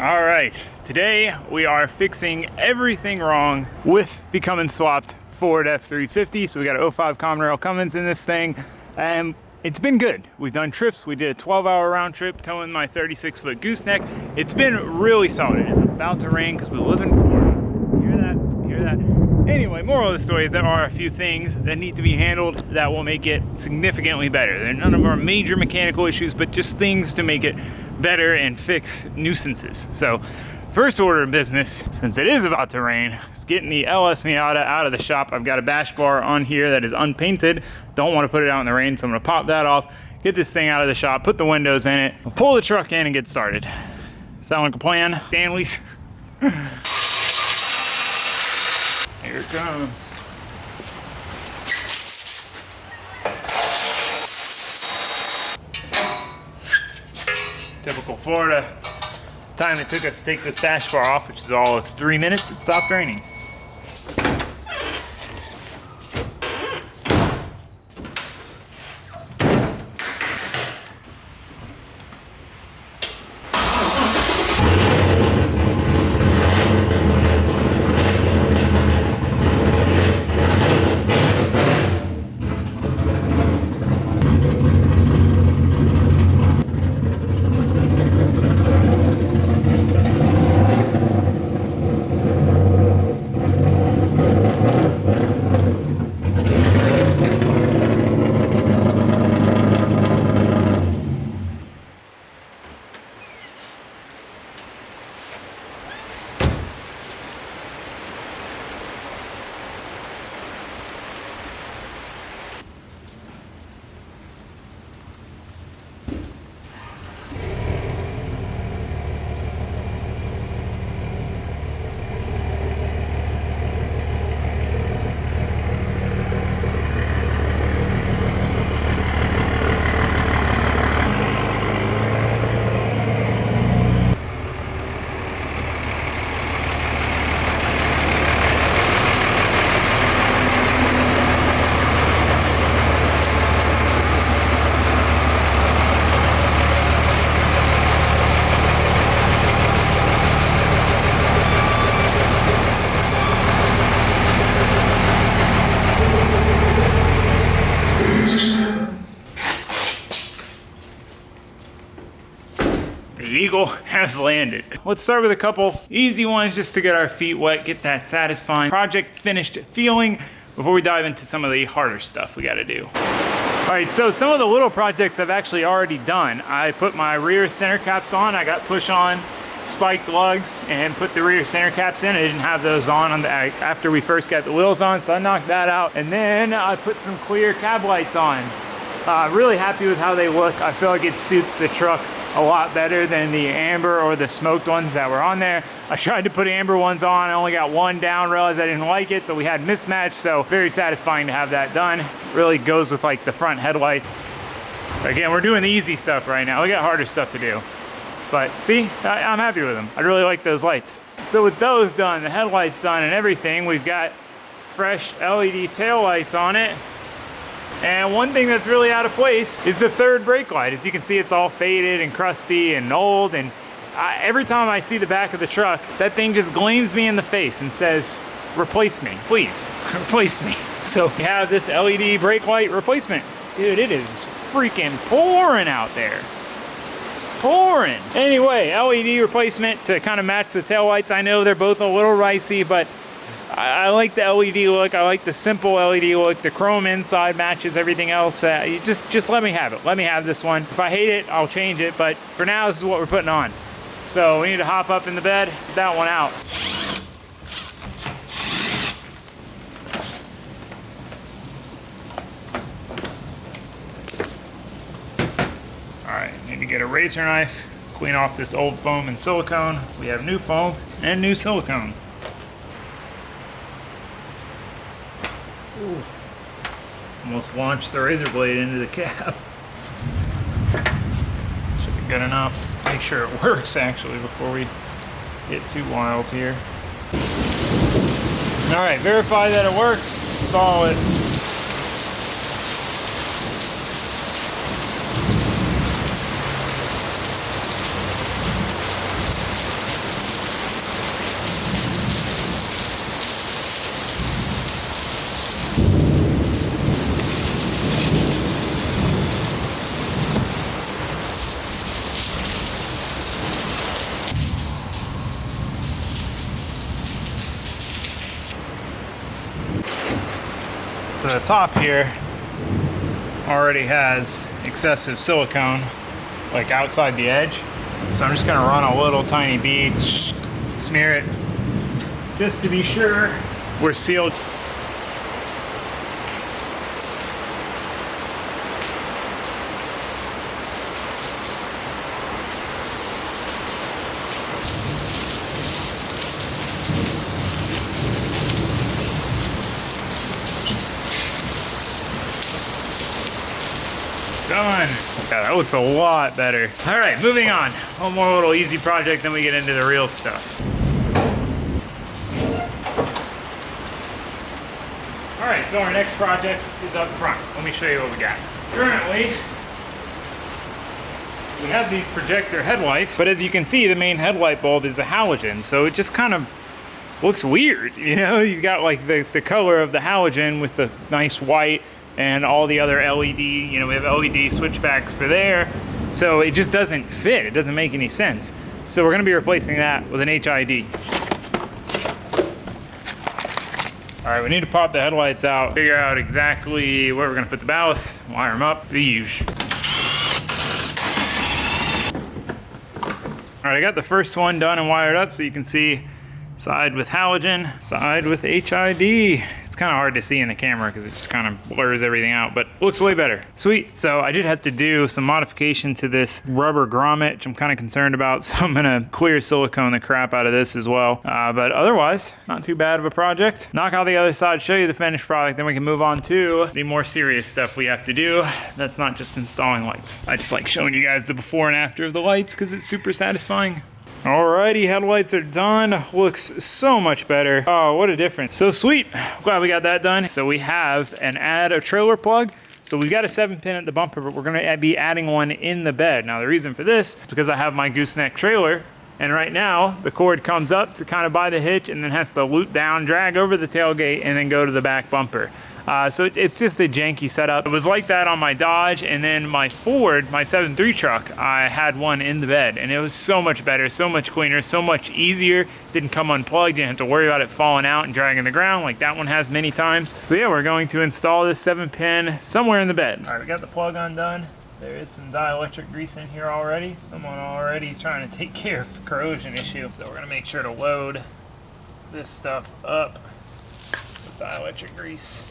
All right, today we are fixing everything wrong with the Cummins swapped Ford F350. So we got an 05 Common Rail Cummins in this thing, and it's been good. We've done trips. We did a 12-hour round trip towing my 36-foot gooseneck. It's been really solid. It's about to rain because we live in Florida. You hear that? You hear that? Anyway, moral of the story is there are a few things that need to be handled that will make it significantly better. They're none of our major mechanical issues, but just things to make it better and fix nuisances. So first order of business, since it is about to rain, is getting the LS Miata out of the shop. I've got a bash bar on here that is unpainted. Don't want to put it out in the rain, so I'm gonna pop that off, get this thing out of the shop, put the windows in it, pull the truck in and get started. Sound like a plan? Stanley's. Here it comes. Typical Florida. Time it took us to take this bash bar off, which is all of 3 minutes, it stopped raining. The Eagle has landed. Let's start with a couple easy ones just to get our feet wet, get that satisfying project finished feeling before we dive into some of the harder stuff we gotta do. All right, so some of the little projects I've actually already done. I put my rear center caps on. I got push-on spiked lugs and put the rear center caps in. I didn't have those on after we first got the wheels on, so I knocked that out. And then I put some clear cab lights on. Really happy with how they look. I feel like it suits the truck a lot better than the amber or the smoked ones that were on there. I tried to put amber ones on. I only got one down, realized I didn't like it, so we had mismatch, so very satisfying to have that done. Really goes with like the front headlight. Again, we're doing the easy stuff right now. We got harder stuff to do. But see, I'm happy with them. I really like those lights. So with those done, the headlights done and everything, we've got fresh LED tail lights on it. And one thing that's really out of place is the third brake light. As you can see, it's all faded and crusty and old. And every time I see the back of the truck, that thing just gleams me in the face and says, replace me, please, replace me. So we have this LED brake light replacement. Dude, it is freaking pouring out there. Pouring. Anyway, LED replacement to kind of match the taillights. I know they're both a little ricey, but I like the LED look. I like the simple LED look. The chrome inside matches everything else. Just let me have it. Let me have this one. If I hate it, I'll change it. But for now, this is what we're putting on. So we need to hop up in the bed, get that one out. All right, need to get a razor knife, clean off this old foam and silicone. We have new foam and new silicone. Ooh. Almost launched the razor blade into the cab. Should be good enough. Make sure it works actually before we get too wild here. All right, verify that it works. Install it. So the top here already has excessive silicone, like outside the edge. So I'm just gonna run a little tiny bead, smear it, just to be sure we're sealed. Done. Yeah, that looks a lot better. All right, moving on. One more little easy project, then we get into the real stuff. All right, so our next project is up front. Let me show you what we got. Currently, we have these projector headlights, but as you can see, the main headlight bulb is a halogen, so it just kind of looks weird, you know? You've got like the color of the halogen with the nice white, and all the other LED, you know, we have LED switchbacks for there. So it just doesn't fit. It doesn't make any sense. So we're gonna be replacing that with an HID. All right, we need to pop the headlights out, figure out exactly where we're gonna put the ballast, wire them up, the usual. All right, I got the first one done and wired up so you can see side with halogen, side with HID. It's kind of hard to see in the camera because it just kind of blurs everything out, but looks way better. Sweet. So I did have to do some modification to this rubber grommet, which I'm kind of concerned about. So I'm gonna clear silicone the crap out of this as well. But otherwise, not too bad of a project. Knock out the other side, show you the finished product, then we can move on to the more serious stuff we have to do. That's not just installing lights. I just like showing you guys the before and after of the lights because it's super satisfying. Alrighty, headlights are done. Looks so much better. Oh, what a difference. So sweet. Glad we got that done. So we have an add a trailer plug. So we've got a 7-pin at the bumper, but we're gonna be adding one in the bed. Now the reason for this is because I have my gooseneck trailer, and right now the cord comes up to kind of by the hitch and then has to loop down, drag over the tailgate, and then go to the back bumper. So it's just a janky setup. It was like that on my Dodge, and then my Ford, my 7.3 truck, I had one in the bed, and it was so much better, so much cleaner, so much easier. Didn't come unplugged, didn't have to worry about it falling out and dragging the ground like that one has many times. So yeah, we're going to install this 7-pin somewhere in the bed. All right, we got the plug undone. There is some dielectric grease in here already. Someone already is trying to take care of the corrosion issue. So we're gonna make sure to load this stuff up with dielectric grease.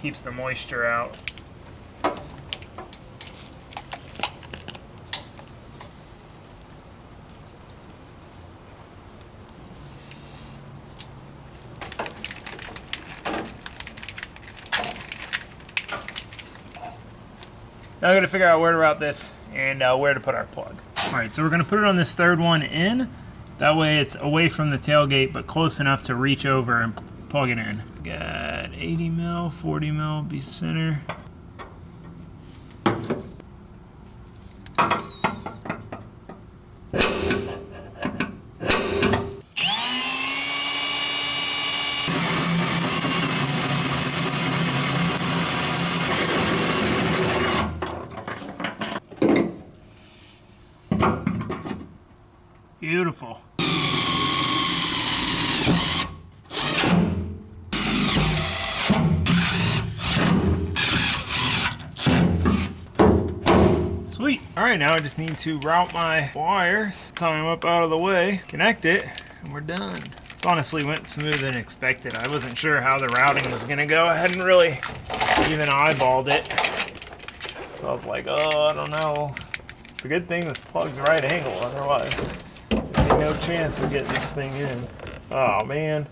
Keeps the moisture out. Now we're gonna figure out where to route this and where to put our plug. All right, so we're gonna put it on this third one in. That way it's away from the tailgate, but close enough to reach over and plug it in. Got 80 mil, 40 mil, be center. Beautiful. Sweet. All right, now I just need to route my wires, tie them up out of the way, connect it, and we're done. This honestly went smoother than expected. I wasn't sure how the routing was gonna go. I hadn't really even eyeballed it. So I was like, oh, I don't know. It's a good thing this plug's right angle, otherwise there'd be no chance of getting this thing in. Oh man,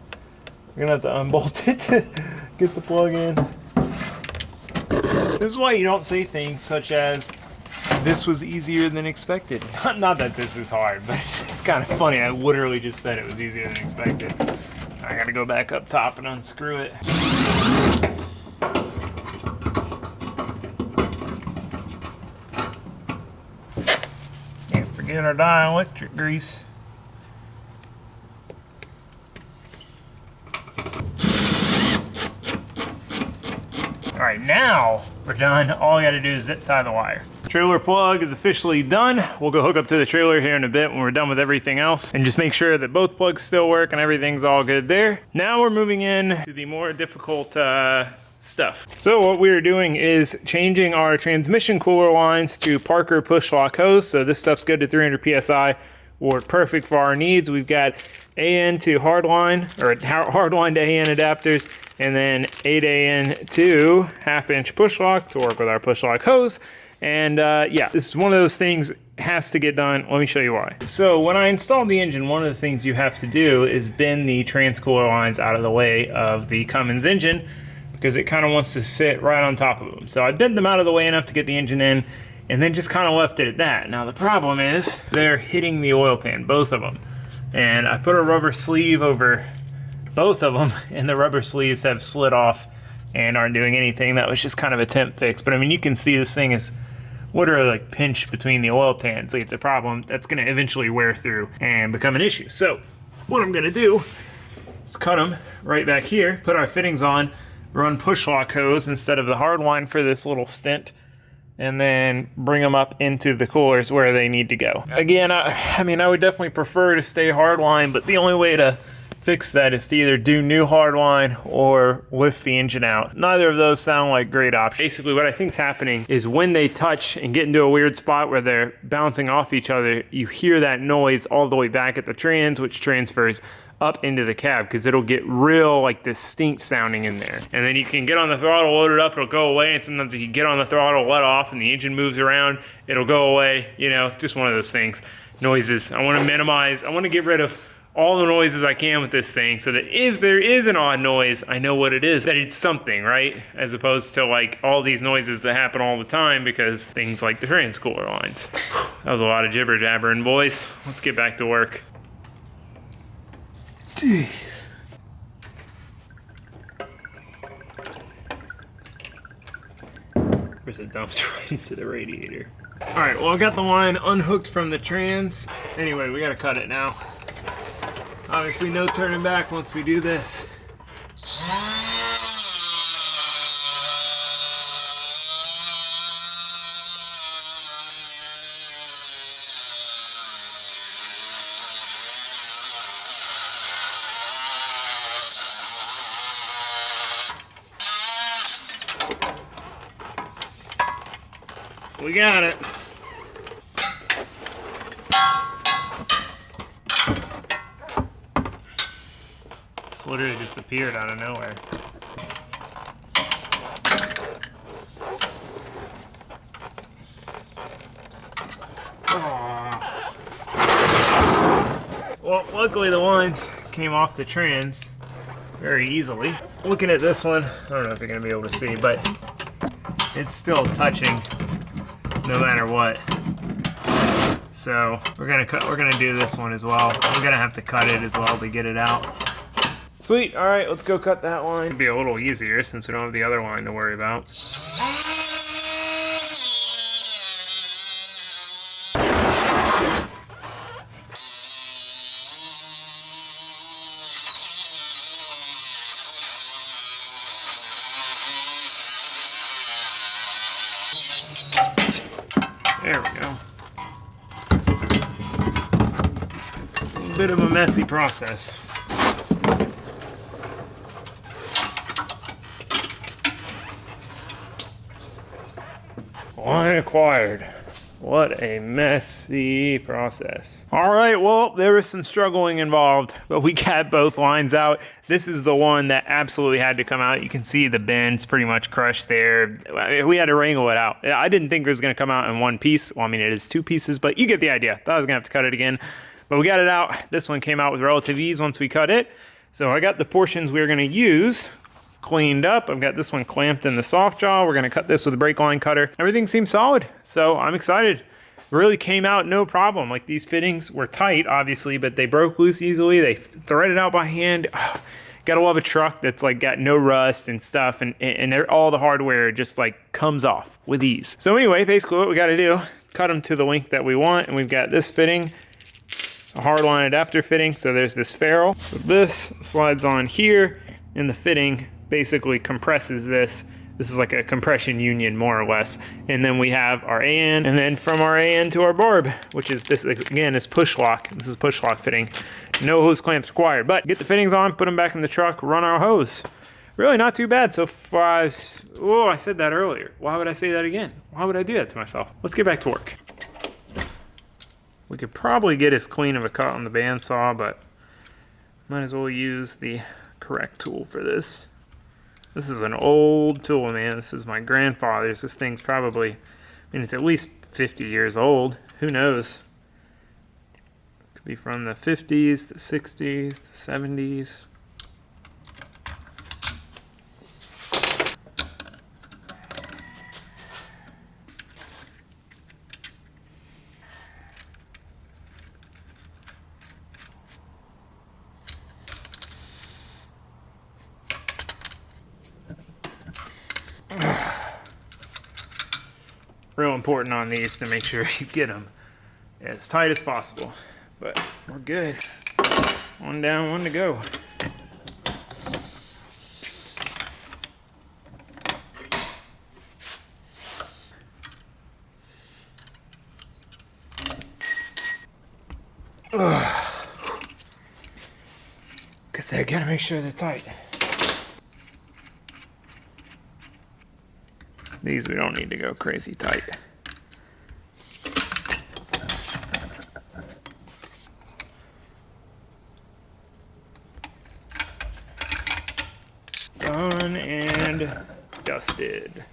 I'm gonna have to unbolt it to get the plug in. This is why you don't say things such as, this was easier than expected. Not that this is hard, but it's just kind of funny. I literally just said it was easier than expected. I gotta go back up top and unscrew it. Can't forget our dielectric grease. All right, now we're done. All we gotta do is zip tie the wire. Trailer plug is officially done. We'll go hook up to the trailer here in a bit when we're done with everything else and just make sure that both plugs still work and everything's all good there. Now we're moving in to the more difficult stuff. So what we're doing is changing our transmission cooler lines to Parker push lock hose. So this stuff's good to 300 PSI. Work perfect for our needs. We've got AN to hardline, or hardline to AN adapters, and then 8 AN to 1/2 inch push lock to work with our push lock hose. And yeah, this is one of those things, has to get done. Let me show you why. So when I installed the engine, one of the things you have to do is bend the transcooler lines out of the way of the Cummins engine, because it kind of wants to sit right on top of them. So I bent them out of the way enough to get the engine in, and then just kind of left it at that. Now the problem is they're hitting the oil pan, both of them. And I put a rubber sleeve over both of them, and the rubber sleeves have slid off and aren't doing anything. That was just kind of a temp fix. But I mean, you can see this thing is literally like pinched between the oil pans. Like, it's a problem that's gonna eventually wear through and become an issue. So what I'm gonna do is cut them right back here, put our fittings on, run push lock hose instead of the hard line for this little stint, and then bring them up into the coolers where they need to go. Again, I mean, I would definitely prefer to stay hardline, but the only way to fix that is to either do new hardline or lift the engine out. Neither of those sound like great options. Basically, what I think is happening is when they touch and get into a weird spot where they're bouncing off each other, you hear that noise all the way back at the trans, which transfers up into the cab, because it'll get real like distinct sounding in there. And then you can get on the throttle, load it up, it'll go away. And sometimes if you get on the throttle, let off, and the engine moves around, it'll go away. You know, just one of those things. Noises. I want to minimize, I want to get rid of all the noises I can with this thing, so that if there is an odd noise, I know what it is, that it's something, right? As opposed to like all these noises that happen all the time because things like the transcooler lines. That was a lot of jibber jabbering, boys. Let's get back to work. Jeez. Where's it dumps right into the radiator? All right, well, I got the line unhooked from the trans. Anyway, we gotta cut it now. Obviously no turning back once we do this. We got it. It's literally just appeared out of nowhere. Well, luckily the lines came off the trans very easily. Looking at this one, I don't know if you're gonna be able to see, but it's still touching no matter what. So we're gonna do this one as well. I'm gonna have to cut it as well to get it out. Sweet, all right, let's go cut that line. It'll be a little easier since we don't have the other line to worry about. There we go. A little bit of a messy process. Line acquired. What a messy process. All right, well, there was some struggling involved, but we got both lines out. This is the one that absolutely had to come out. You can see the bends pretty much crushed there. We had to wrangle it out. I didn't think it was gonna come out in one piece. Well, I mean, it is two pieces, but you get the idea. Thought I was gonna have to cut it again, but we got it out. This one came out with relative ease once we cut it. So I got the portions we were gonna use cleaned up. I've got this one clamped in the soft jaw. We're gonna cut this with a brake line cutter. Everything seems solid, so I'm excited. Really came out no problem. Like, these fittings were tight, obviously, but they broke loose easily. They threaded out by hand. Gotta love a truck that's like got no rust and stuff, and all the hardware just like comes off with ease. So anyway, basically what we gotta do, cut them to the length that we want, and we've got this fitting. It's a hardline adapter fitting, so there's this ferrule. So this slides on here, and the fitting basically compresses this. This is like a compression union, more or less. And then we have our AN, and then from our AN to our barb, which is this, again, is push lock. This is push lock fitting. No hose clamps required, but get the fittings on, put them back in the truck, run our hose. really not too bad so far. Oh, I said that earlier. Why would I say that again? Why would I do that to myself? Let's get back to work. We could probably get as clean of a cut on the bandsaw, but might as well use the correct tool for this. This is an old tool, man. This is my grandfather's. This thing's probably, I mean, it's at least 50 years old. Who knows? Could be from the 50s, the 60s, the 70s. Real important on these to make sure you get them as tight as possible. But we're good. One down, one to go. Cause I gotta make sure they're tight. These we don't need to go crazy tight. Done and dusted.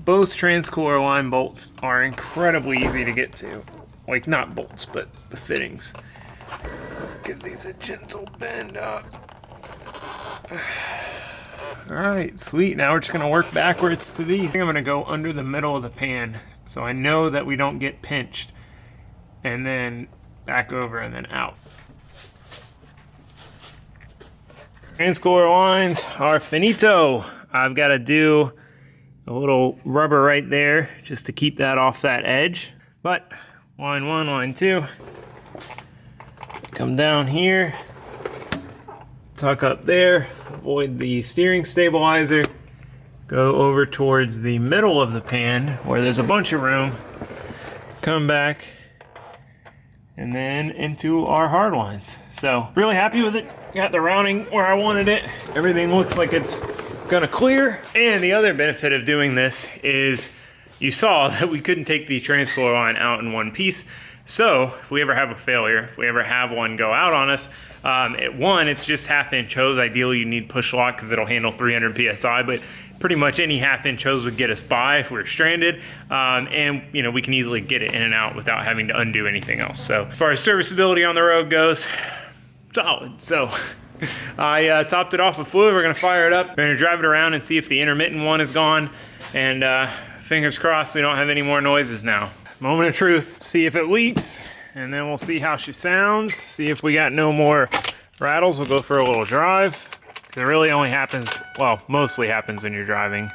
Both transcooler line bolts are incredibly easy to get to. Like, not bolts, but the fittings. Give these a gentle bend up. Alright, sweet. Now we're just going to work backwards to these. I think I'm going to go under the middle of the pan, so I know that we don't get pinched. And then back over and then out. Transcooler lines are finito. I've got to do a little rubber right there just to keep that off that edge. But line 1, line 2, come down here, tuck up there, avoid the steering stabilizer, go over towards the middle of the pan where there's a bunch of room, come back, and then into our hard lines. So really happy with it. Got the rounding where I wanted it. Everything looks like it's gonna clear. And the other benefit of doing this is you saw that we couldn't take the transcooler line out in one piece. So if we ever have a failure, if we ever have one go out on us, it's just 1/2 inch hose. Ideally you need push lock because it'll handle 300 PSI, but pretty much any 1/2 inch hose would get us by if we were stranded. And you know, we can easily get it in and out without having to undo anything else. So as far as serviceability on the road goes, solid. So I topped it off with fluid. We're gonna fire it up. We're gonna drive it around and see if the intermittent one is gone. And fingers crossed we don't have any more noises now. Moment of truth. See if it leaks, and then we'll see how she sounds. See if we got no more rattles. We'll go for a little drive. It really only happens, well, mostly happens when you're driving.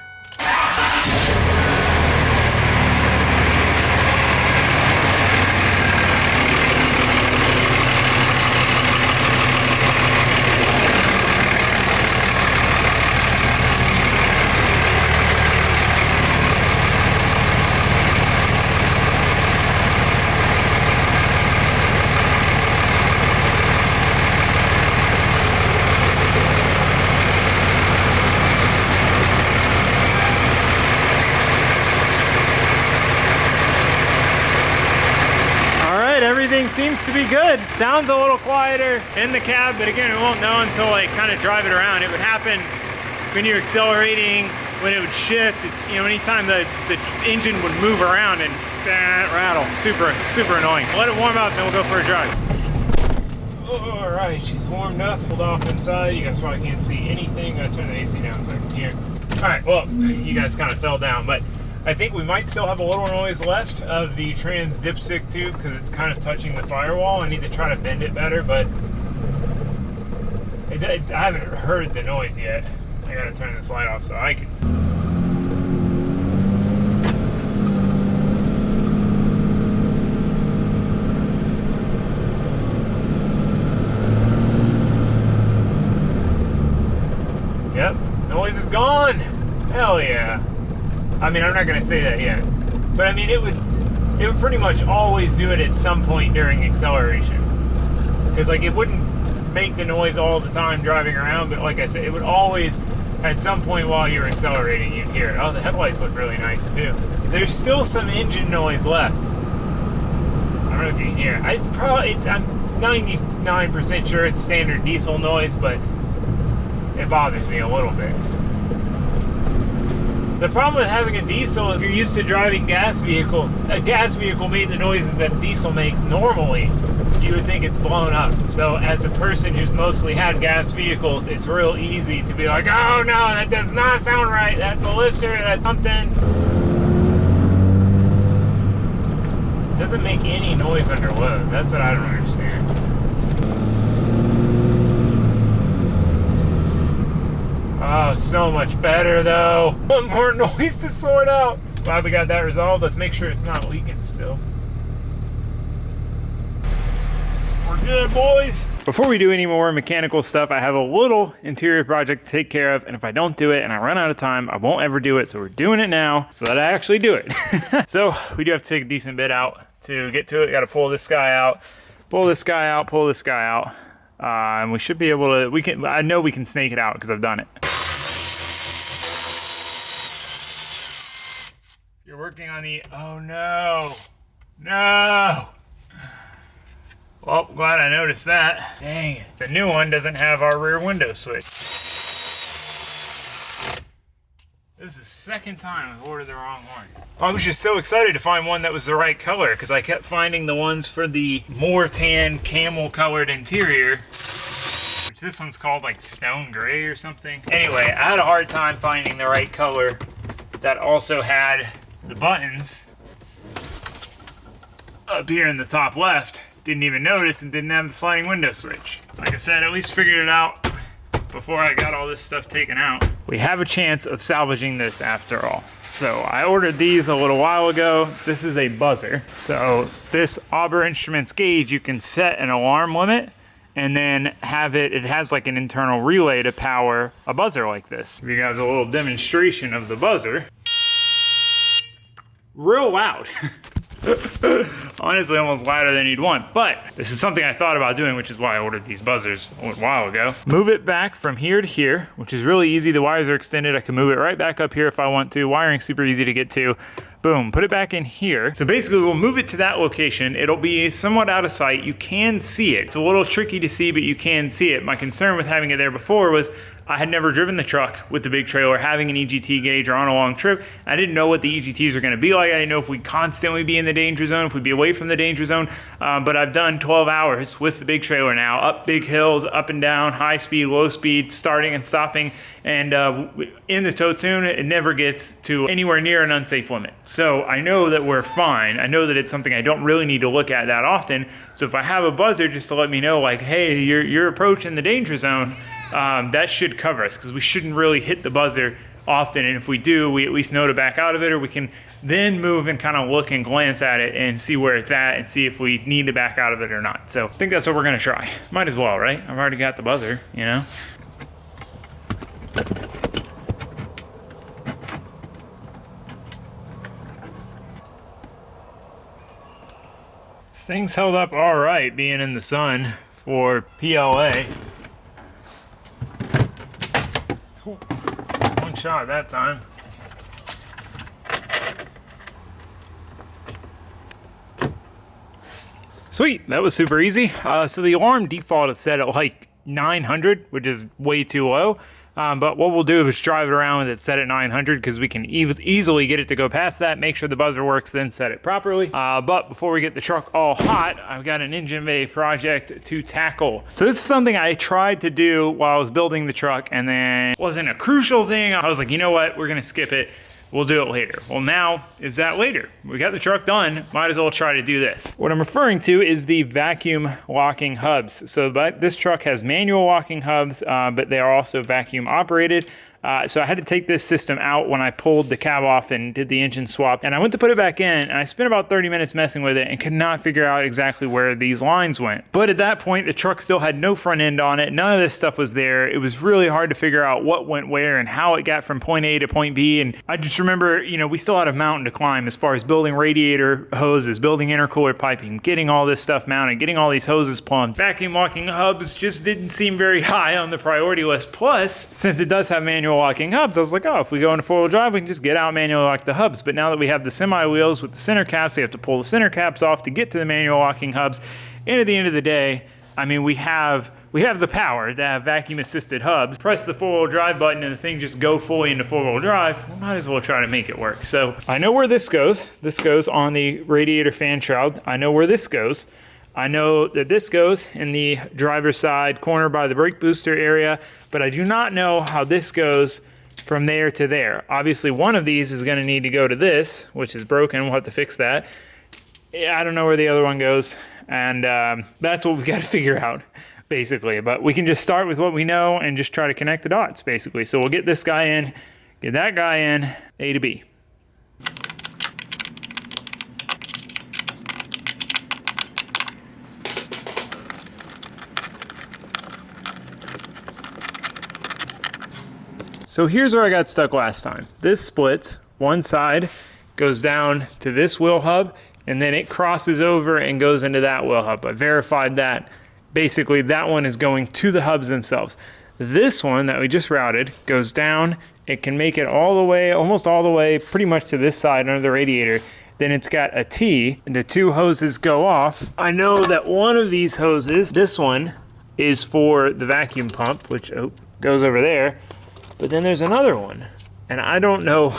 Everything seems to be good. Sounds a little quieter in the cab, but again, we won't know until I kind of drive it around. It would happen when you're accelerating, when it would shift. It's, you know, anytime the engine would move around and rattle. Super annoying. Let it warm up, then we'll go for a drive. All right, she's warmed up, pulled off inside. You guys probably can't see anything. I turn the AC down so I can hear. All right, well, you guys kind of fell down, but I think we might still have a little noise left of the trans dipstick tube because it's kind of touching the firewall. I need to try to bend it better, but I haven't heard the noise yet. I gotta turn this light off so I can see. hell yeah. I mean, I'm not gonna say that yet, but I mean, it would pretty much always do it at some point during acceleration. Because like it wouldn't make the noise all the time driving around, but like I said, it would always, at some point while you're accelerating, you'd hear it. Oh, the headlights look really nice too. There's still some engine noise left. I don't know if you can hear it. It's probably, I'm 99% sure it's standard diesel noise, but it bothers me a little bit. The problem with having a diesel, if you're used to driving a gas vehicle made the noises that a diesel makes normally, you would think it's blown up. So as a person who's mostly had gas vehicles, it's real easy to be like, oh no, that does not sound right. That's a lifter, that's something. It doesn't make any noise under load. That's what I don't understand. Oh, so much better though. One more noise to sort out. Glad we got that resolved. Let's make sure it's not leaking still. We're good, boys. Before we do any more mechanical stuff, I have a little interior project to take care of, and if I don't do it and I run out of time, I won't ever do it, so we're doing it now so that I actually do it. So we do have to take a decent bit out to get to it. Got to pull this guy out, pull this guy out, pull this guy out, and we should be able to, I know we can snake it out because I've done it. You're working on the, oh no, no. Well, glad I noticed that. Dang it. The new one doesn't have our rear window switch. This is the second time I've ordered the wrong one. I was just so excited to find one that was the right color because I kept finding the ones for the more tan camel colored interior, which this one's called like stone gray or something. Anyway, I had a hard time finding the right color that also had the buttons up here in the top left. Didn't even notice and didn't have the sliding window switch. Like I said, at least figured it out before I got all this stuff taken out. We have a chance of salvaging this after all. So I ordered these a little while ago. This is a buzzer. So this Auber Instruments gauge, you can set an alarm limit and then have it has like an internal relay to power a buzzer like this. Give you guys a little demonstration of the buzzer. Real loud. Honestly, almost louder than you'd want, but this is something I thought about doing, which is why I ordered these buzzers a little while ago. Move it back from here to here, which is really easy. The wires are extended. I can move it right back up here if I want to. Wiring's super easy to get to. Boom, put it back in here. So basically we'll move it to that location. It'll be somewhat out of sight. You can see it. It's a little tricky to see, but you can see it. My concern with having it there before was I had never driven the truck with the big trailer, having an EGT gauge or on a long trip. I didn't know what the EGTs are gonna be like. I didn't know if we'd constantly be in the danger zone, if we'd be away from the danger zone. But I've done 12 hours with the big trailer now, up big hills, up and down, high speed, low speed, starting and stopping. And in the tow tune, it never gets to anywhere near an unsafe limit. So I know that we're fine. I know that it's something I don't really need to look at that often. So if I have a buzzer just to let me know, like, hey, you're approaching the danger zone, that should cover us because we shouldn't really hit the buzzer often. And if we do, we at least know to back out of it, or we can then move and kind of look and glance at it and see where it's at and see if we need to back out of it or not. So I think that's what we're gonna try. Might as well, right? I've already got the buzzer, you know? This thing's held up all right being in the sun for PLA. One shot that time. Sweet, that was super easy. So the alarm default is set at like 900, which is way too low. But what we'll do is drive it around with it set at 900 because we can easily get it to go past that, make sure the buzzer works, then set it properly. But before we get the truck all hot, I've got an engine bay project to tackle. So this is something I tried to do while I was building the truck and then it wasn't a crucial thing. I was like, you know what, we're gonna skip it. We'll do it later. Well, now is that later? We got the truck done, might as well try to do this. What I'm referring to is the vacuum locking hubs. So this truck has manual locking hubs, but they are also vacuum operated. So I had to take this system out when I pulled the cab off and did the engine swap. And I went to put it back in, and I spent about 30 minutes messing with it and could not figure out exactly where these lines went. But at that point, the truck still had no front end on it. None of this stuff was there. It was really hard to figure out what went where and how it got from point A to point B. And I just remember, you know, we still had a mountain to climb as far as building radiator hoses, building intercooler piping, getting all this stuff mounted, getting all these hoses plumbed. Vacuum locking hubs just didn't seem very high on the priority list. Plus, since it does have manual locking hubs, I was like, oh, if we go into four-wheel drive, we can just get out manually lock the hubs. But now that we have the semi wheels with the center caps, we have to pull the center caps off to get to the manual locking hubs. And at the end of the day, I mean, we have the power to have vacuum assisted hubs. Press the four-wheel drive button and the thing just go fully into four-wheel drive. We might as well try to make it work. So I know where this goes. This goes on the radiator fan shroud. I know where this goes. I know that this goes in the driver's side corner by the brake booster area, but I do not know how this goes from there to there. Obviously, one of these is going to need to go to this, which is broken. We'll have to fix that. I don't know where the other one goes, and that's what we've got to figure out, basically. But we can just start with what we know and just try to connect the dots, basically. So we'll get this guy in, get that guy in, A to B. So here's where I got stuck last time. This splits, one side goes down to this wheel hub, and then it crosses over and goes into that wheel hub. I verified that. Basically, that one is going to the hubs themselves. This one that we just routed goes down. It can make it all the way, almost all the way, pretty much to this side under the radiator. Then it's got a T, and the two hoses go off. I know that one of these hoses, this one, is for the vacuum pump, which goes over there. But then there's another one, and I don't know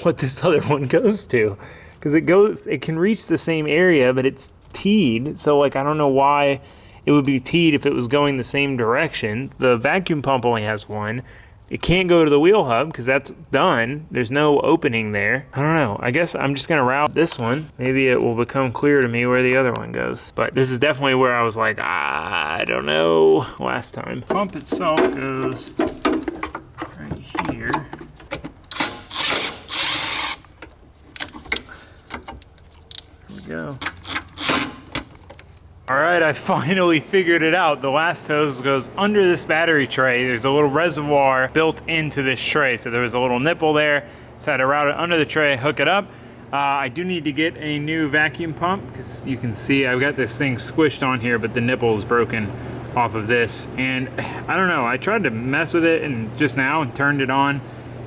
what this other one goes to, because it can reach the same area, but it's teed. So like, I don't know why it would be teed if it was going the same direction. The vacuum pump only has one. It can't go to the wheel hub because that's done. There's no opening there. I don't know. I guess I'm just gonna route this one. Maybe it will become clear to me where the other one goes. But this is definitely where I was like, I don't know last time. Pump itself goes right here. Here we go. All right, I finally figured it out. The last hose goes under this battery tray. There's a little reservoir built into this tray. So there was a little nipple there. So I had to route it under the tray, hook it up. I do need to get a new vacuum pump because you can see I've got this thing squished on here, but the nipple is broken off of this. And I don't know, I tried to mess with it and just now and turned it on.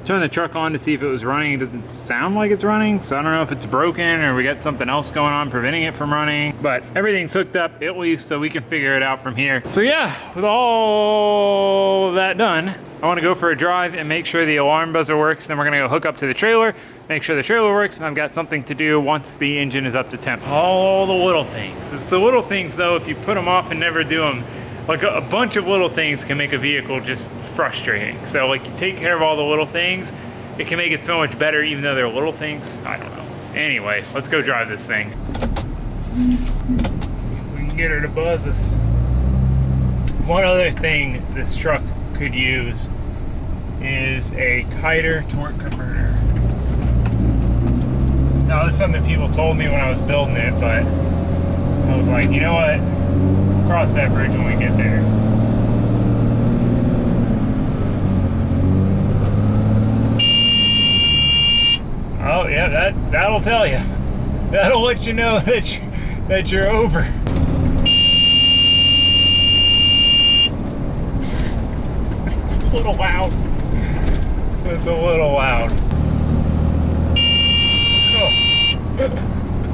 Turn the truck on to see if it was running. It doesn't sound like it's running, so I don't know if it's broken or we got something else going on preventing it from running, but everything's hooked up at least, so we can figure it out from here. So yeah, with all of that done, I want to go for a drive and make sure the alarm buzzer works. Then we're gonna go hook up to the trailer, make sure the trailer works, and I've got something to do once the engine is up to temp. All the little things. It's the little things though, if you put them off and never do them, like a bunch of little things can make a vehicle just frustrating. So like you take care of all the little things, it can make it so much better even though they're little things. I don't know. Anyway, let's go drive this thing. See if we can get her to buzz us. One other thing this truck could use is a tighter torque converter. Now this is something people told me when I was building it, but I was like, you know what? Cross that bridge when we get there. Oh yeah, that'll tell you. That'll let you know that you're over. It's a little loud. It's a little loud. Oh.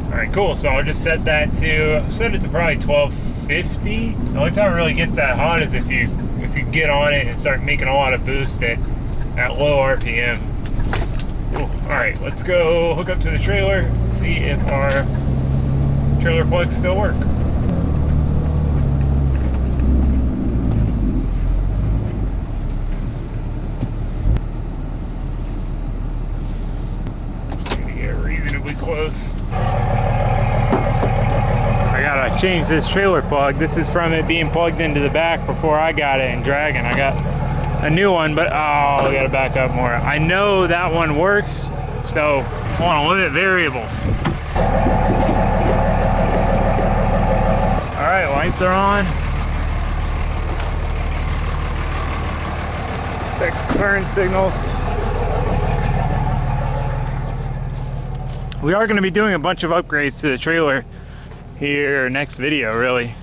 All right, cool. So I'll just set it to probably 1250. The only time it really gets that hot is if you get on it and start making a lot of boost at low RPM. Ooh, all right, let's go hook up to the trailer and see if our trailer plugs still work. Just need to get reasonably close. I gotta change this trailer plug. This is from it being plugged into the back before I got it and dragging. I a new one, but oh, we gotta back up more. I know that one works, so hold on, limit variables. All right, lights are on. Quick turn signals. We are gonna be doing a bunch of upgrades to the trailer here next video, really.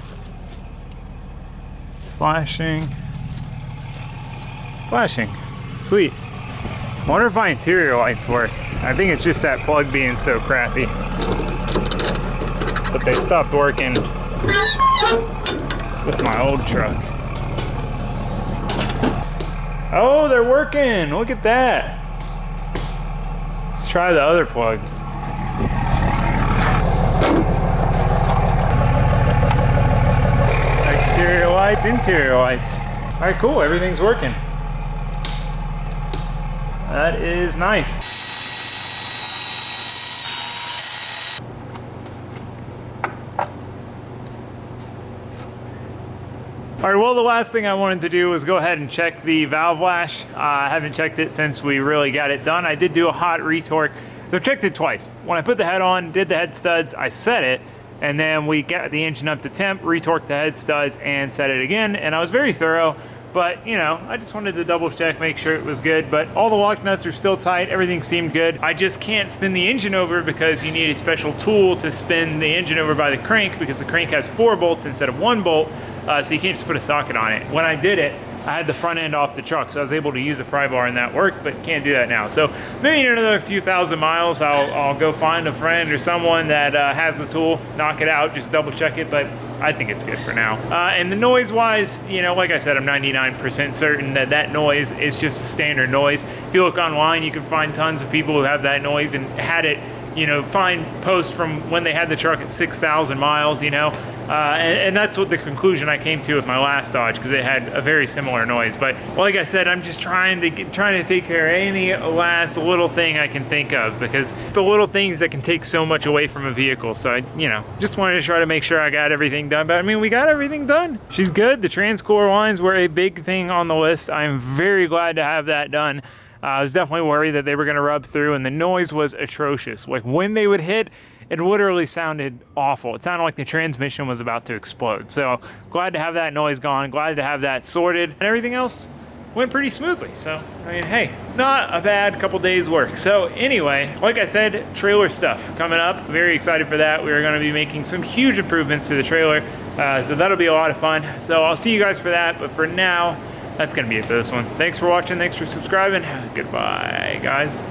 Flashing. Flashing. Sweet. I wonder if my interior lights work. I think it's just that plug being so crappy. But they stopped working with my old truck. Oh, they're working! Look at that! Let's try the other plug. Exterior lights, interior lights. All right, cool, everything's working. That is nice. All right, well, the last thing I wanted to do was go ahead and check the valve lash. I haven't checked it since we really got it done. I did do a hot retorque, so I checked it twice. When I put the head on, did the head studs, I set it, and then we got the engine up to temp, retorqued the head studs, and set it again, and I was very thorough. But, you know, I just wanted to double check, make sure it was good. But all the lock nuts are still tight. Everything seemed good. I just can't spin the engine over because you need a special tool to spin the engine over by the crank, because the crank has 4 bolts instead of 1 bolt. So you can't just put a socket on it. When I did it, I had the front end off the truck, so I was able to use a pry bar and that worked, but can't do that now. So maybe in another few thousand miles, I'll go find a friend or someone that has the tool, knock it out, just double check it, but I think it's good for now. And the noise wise, you know, like I said, I'm 99% certain that that noise is just a standard noise. If you look online, you can find tons of people who have that noise and had it, you know, find posts from when they had the truck at 6,000 miles, you know, and that's what the conclusion I came to with my last Dodge, because it had a very similar noise. But like I said, I'm just trying to take care of any last little thing I can think of, because it's the little things that can take so much away from a vehicle. So I, you know, just wanted to try to make sure I got everything done. But I mean, we got everything done. She's good. The transcore lines were a big thing on the list. I'm very glad to have that done. I was definitely worried that they were going to rub through, and the noise was atrocious. Like when they would hit, it literally sounded awful. It sounded like the transmission was about to explode. So glad to have that noise gone, glad to have that sorted, and everything else went pretty smoothly. So, I mean, hey, not a bad couple days work. So anyway, like I said, trailer stuff coming up. Very excited for that. We are going to be making some huge improvements to the trailer. So that'll be a lot of fun. So I'll see you guys for that. But for now, that's going to be it for this one. Thanks for watching. Thanks for subscribing. Goodbye, guys.